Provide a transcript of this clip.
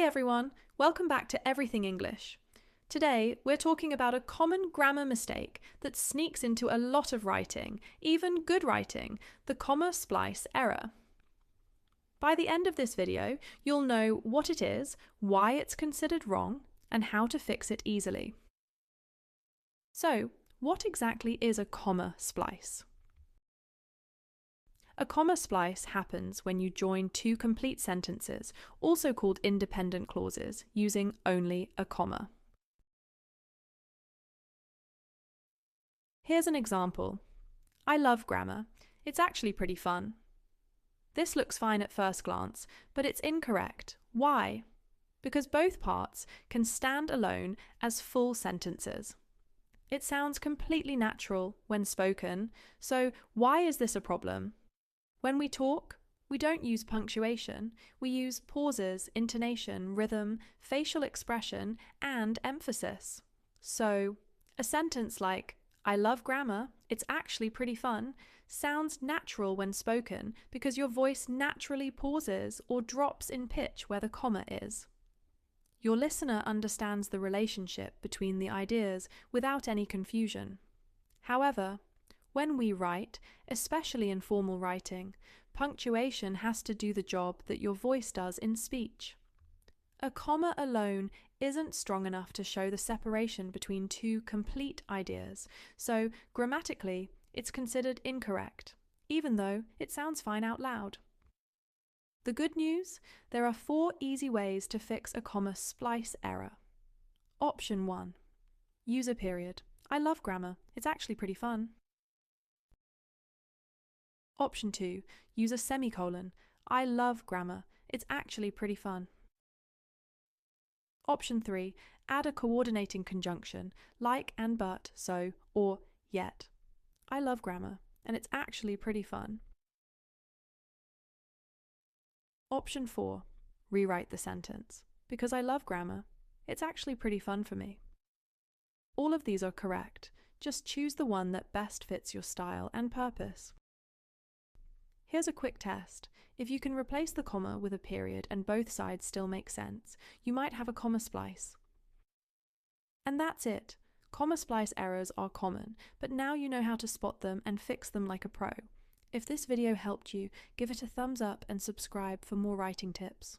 everyone, welcome back to Everything English. Today, we're talking about a common grammar mistake that sneaks into a lot of writing, even good writing, the comma splice error. By the end of this video, you'll know what it is, why it's considered wrong, and how to fix it easily. So, what exactly is a comma splice? A comma splice happens when you join two complete sentences, also called independent clauses, using only a comma. Here's an example. I love grammar. It's actually pretty fun. This looks fine at first glance, but it's incorrect. Why? Because both parts can stand alone as full sentences. It sounds completely natural when spoken, so why is this a problem? When we talk, we don't use punctuation. We use pauses, intonation, rhythm, facial expression, and emphasis. So, a sentence like, I love grammar, it's actually pretty fun, sounds natural when spoken because your voice naturally pauses or drops in pitch where the comma is. Your listener understands the relationship between the ideas without any confusion. However, when we write, especially in formal writing, punctuation has to do the job that your voice does in speech. A comma alone isn't strong enough to show the separation between two complete ideas, so grammatically, it's considered incorrect, even though it sounds fine out loud. The good news? There are 4 easy ways to fix a comma splice error. Option 1. Use a period. I love grammar. It's actually pretty fun. Option 2. Use a semicolon. I love grammar. It's actually pretty fun. Option 3. Add a coordinating conjunction, like and but, so, or yet. I love grammar, and it's actually pretty fun. Option 4. Rewrite the sentence. Because I love grammar, it's actually pretty fun for me. All of these are correct. Just choose the one that best fits your style and purpose. Here's a quick test. If you can replace the comma with a period and both sides still make sense, you might have a comma splice. And that's it. Comma splice errors are common, but now you know how to spot them and fix them like a pro. If this video helped you, give it a thumbs up and subscribe for more writing tips.